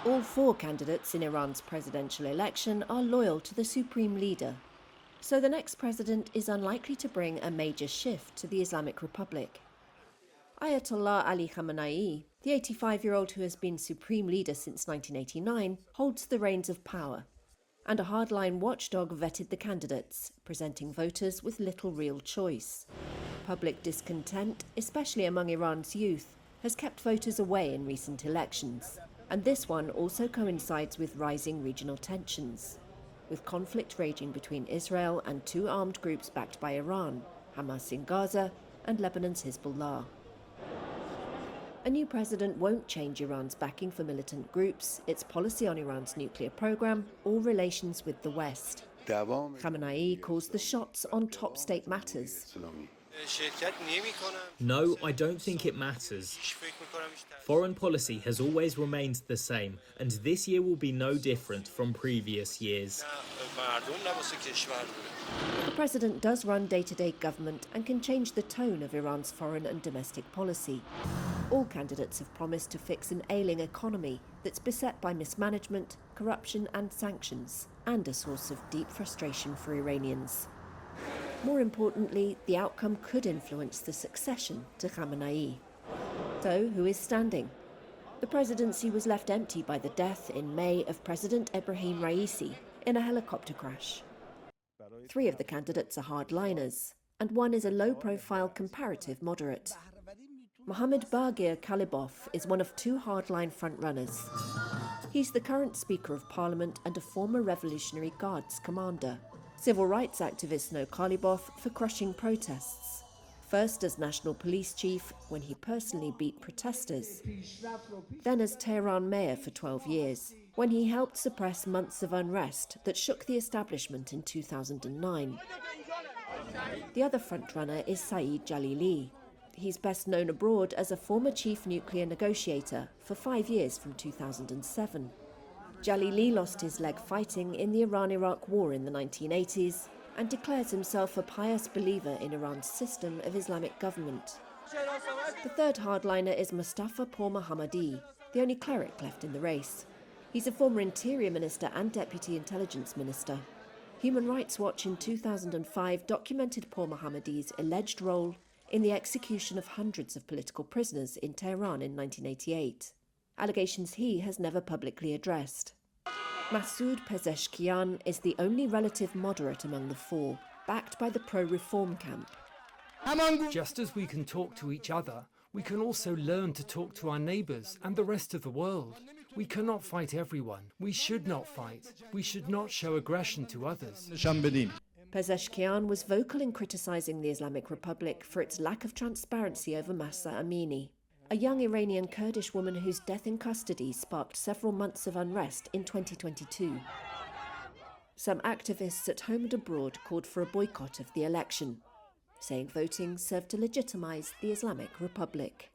All four candidates in Iran's presidential election are loyal to the supreme leader. So the next president is unlikely to bring a major shift to the Islamic Republic. Ayatollah Ali Khamenei, the 85-year-old who has been supreme leader since 1989, holds the reins of power. And a hardline watchdog vetted the candidates, presenting voters with little real choice. Public discontent, especially among Iran's youth, has kept voters away in recent elections. And this one also coincides with rising regional tensions, with conflict raging between Israel and two armed groups backed by Iran, Hamas in Gaza and Lebanon's Hezbollah. A new president won't change Iran's backing for militant groups, its policy on Iran's nuclear program, or relations with the West. Khamenei calls the shots on top state matters. No, I don't think it matters. Foreign policy has always remained the same, and this year will be no different from previous years. The president does run day-to-day government and can change the tone of Iran's foreign and domestic policy. All candidates have promised to fix an ailing economy that's beset by mismanagement, corruption and sanctions, and a source of deep frustration for Iranians. More importantly, the outcome could influence the succession to Khamenei. So, who is standing? The presidency was left empty by the death in May of President Ebrahim Raisi in a helicopter crash. Three of the candidates are hardliners, and one is a low-profile comparative moderate. Mohammad Bagir Kalibov is one of two hardline frontrunners. He's the current Speaker of Parliament and a former Revolutionary Guards commander. Civil rights activists know Kalibov for crushing protests. First as National Police Chief, when he personally beat protesters. Then as Tehran mayor for 12 years, when he helped suppress months of unrest that shook the establishment in 2009. The other frontrunner is Saeed Jalili. He's best known abroad as a former chief nuclear negotiator for 5 years from 2007. Jalili lost his leg fighting in the Iran-Iraq war in the 1980s and declares himself a pious believer in Iran's system of Islamic government. The third hardliner is Mustafa Pourmohammadi, the only cleric left in the race. He's a former Interior Minister and Deputy Intelligence Minister. Human Rights Watch in 2005 documented Pourmohammadi's alleged role in the execution of hundreds of political prisoners in Tehran in 1988. Allegations he has never publicly addressed. Masoud Pezeshkian is the only relative moderate among the four, backed by the pro-reform camp. Just as we can talk to each other, we can also learn to talk to our neighbours and the rest of the world. We cannot fight everyone. We should not fight. We should not show aggression to others. Pezeshkian was vocal in criticising the Islamic Republic for its lack of transparency over Mahsa Amini, a young Iranian Kurdish woman whose death in custody sparked several months of unrest in 2022. Some activists at home and abroad called for a boycott of the election, saying voting served to legitimise the Islamic Republic.